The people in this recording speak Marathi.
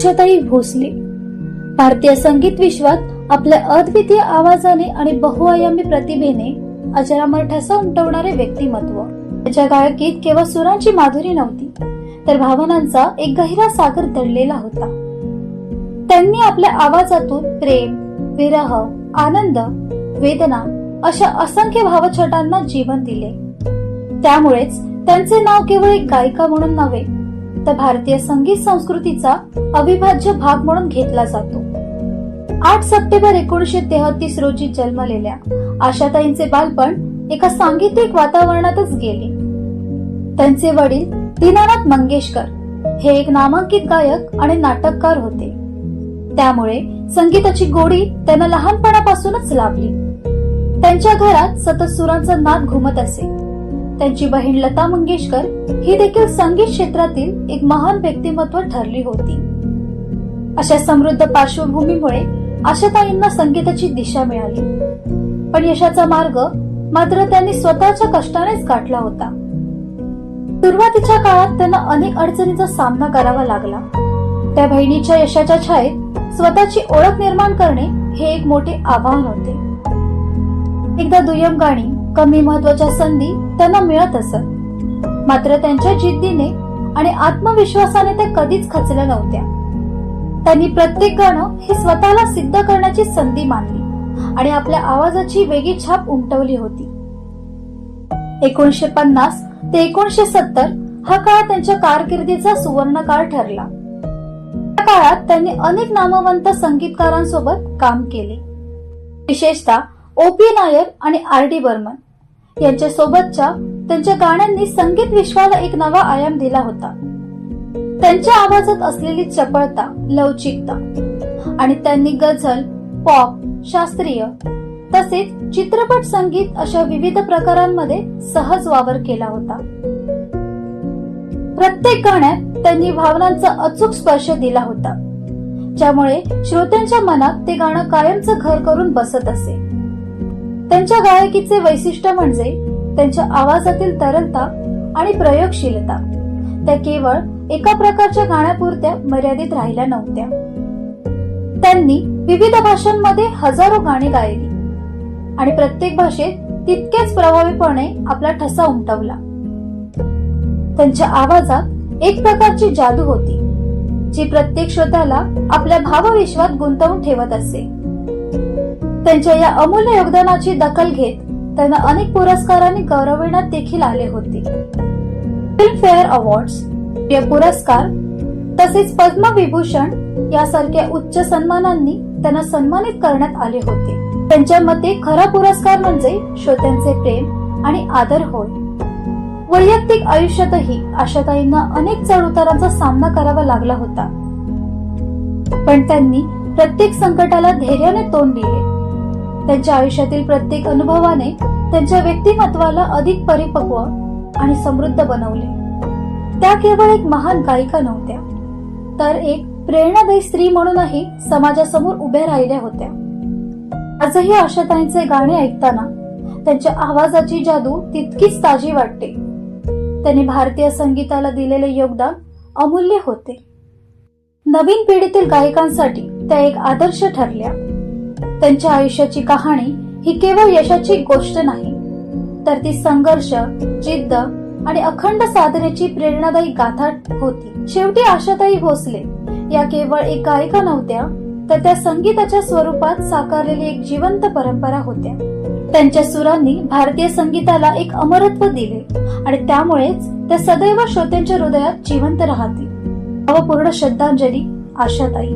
आशाताई भोसले भारतीय संगीत विश्वात आपल्या अद्वितीय आवाजाने आणि बहुआयामी प्रतिभेने अजरामर ठसा उमटवणारे व्यक्तिमत्व। त्याच्या गायकीत केवळ सुरांची माधुरी नव्हती, तर भावनांचा एक गहिरा सागर दडलेला होता। त्यांनी आपल्या आवाजातून प्रेम, विरह, आनंद, वेदना अशा असंख्य भावछटांना जीवन दिले। त्यामुळेच त्यांचे नाव केवळ एक गायिका म्हणून नव्हे, तर भारतीय संगीत संस्कृतीचा अविभाज्य भाग म्हणून घेतला जातो। 8 सप्टेंबर 1933 रोजी जन्मलेल्या आशाताईंचे बालपण एका सांगीतिक वातावरणातच गेले। त्यांचे वडील दीनानाथ मंगेशकर हे एक नामांकित गायक आणि नाटककार होते, त्यामुळे संगीताची गोडी त्यांना लहानपणापासूनच लाभली। त्यांच्या घरात सतत सुरांचा नाद घुमत असे। त्यांची बहीण लता मंगेशकर ही देखील संगीत क्षेत्रातील एक महान व्यक्तिमत्व ठरली होती। अशा समृद्ध पार्श्वभूमीमुळे आशाताईंना संगीताची दिशा मिळाली, पण यशाचा मार्ग मात्र त्यांनी स्वतःच्या कष्टानेच गाठला होता। सुरुवातीच्या काळात त्यांना अनेक अडचणींचा सामना करावा लागला। त्या बहिणीच्या यशाच्या छायेत स्वतःची ओळख निर्माण करणे हे एक मोठे आव्हान होते। एकदा दुय्यम गाणी, कमी महत्वाच्या संधी त्यांना मिळत असत, मात्र त्यांच्या जिद्दीने आणि आत्मविश्वासाने त्या कधीच खचल्या नव्हत्या। त्यांनी प्रत्येक गाणं हे स्वतःला सिद्ध करण्याची संधी मानली आणि आपल्या आवाजाची वेगळी छाप उमटवली होती। 1950 ते 1970 हा काळ त्यांच्या कारकिर्दीचा सुवर्ण काळ ठरला। या काळात त्यांनी अनेक नामवंत संगीतकारांसोबत काम केले। विशेषतः O.P. नायर आणि R.D. बर्मन यांच्या सोबतच्या त्यांच्या गाण्यांनी संगीत विश्वाला एक नवा आयाम दिला होता। त्यांच्या आवाजात असलेली चपळता, लवचिकता आणि त्यांनी गझल, पॉप, शास्त्रीय तसेच चित्रपट संगीत अशा विविध प्रकारांमध्ये सहज वावर केला होता। प्रत्येक गाण्यात त्यांनी भावनांचा अचूक स्पर्श दिला होता, ज्यामुळे श्रोत्यांच्या मनात ते गाणं कायमचं घर करून बसत असे। त्यांच्या गायकीचे वैशिष्ट्य म्हणजे त्यांच्या आवाजातील तरलता आणि प्रयोगशीलता। त्या केवळ एका प्रकारच्या गाण्यापुरत्या मर्यादित राहिल्या नव्हत्या। त्यांनी विविध भाषांमध्ये हजारो गाणी गायली आणि प्रत्येक भाषेत तितकेच प्रभावीपणे आपला ठसा उमटवला। त्यांच्या आवाजात एक प्रकारची जादू होती, जी प्रत्येक श्रोत्याला आपल्या भावविश्वात गुंतवून ठेवत असे। त्यांच्या या अमूल्य योगदानाची दखल घेत त्यांना अनेक पुरस्कारांनी गौरविण्यात देखील आले होते। फिल्मफेअर अवॉर्ड्स, प्रिय पुरस्कार तसेच पद्मविभूषण यासारख्या उच्च सन्मानांनी त्यांना सन्मानित करण्यात आले होते। त्यांच्या मते खरा पुरस्कार म्हणजे श्रोत्यांचे प्रेम आणि आदर होय। वैयक्तिक आयुष्यातही आशाताईंना अनेक चढउतारांचा सामना करावा लागला होता, पण त्यांनी प्रत्येक संकटाला धैर्याने तोंड दिले। त्यांच्या आयुष्यातील प्रत्येक अनुभवाने त्यांच्या व्यक्तिमत्वाला अधिक परिपक्व आणि समृद्ध बनवले। त्या केवळ एक महान गायिका नव्हत्या, तर एक प्रेरणादायी स्त्री म्हणूनही समाजासमोर उभ्या राहिल्या होत्या। आजही आशाताईंचे गाणे ऐकताना त्यांच्या आवाजाची जादू तितकीच ताजी वाटते। त्यांनी भारतीय संगीताला दिलेले योगदान अमूल्य होते। नवीन पिढीतील गायकांसाठी त्या एक आदर्श ठरल्या। त्यांच्या आयुष्याची कहाणी ही केवळ यशाची गोष्ट नाही, तर ती संघर्ष, जिद्द आणि अखंड साधनेची प्रेरणादायी गाथा होती। शेवटी आशाताई भोसले या केवळ एक गायिका नव्हत्या, तर त्या संगीताच्या स्वरूपात साकारलेली एक जिवंत परंपरा होत्या। त्यांच्या सुरांनी भारतीय संगीताला एक अमरत्व दिले आणि त्यामुळेच त्या सदैव श्रोत्यांच्या हृदयात जिवंत राहतील। भावपूर्ण श्रद्धांजली, आशाताई।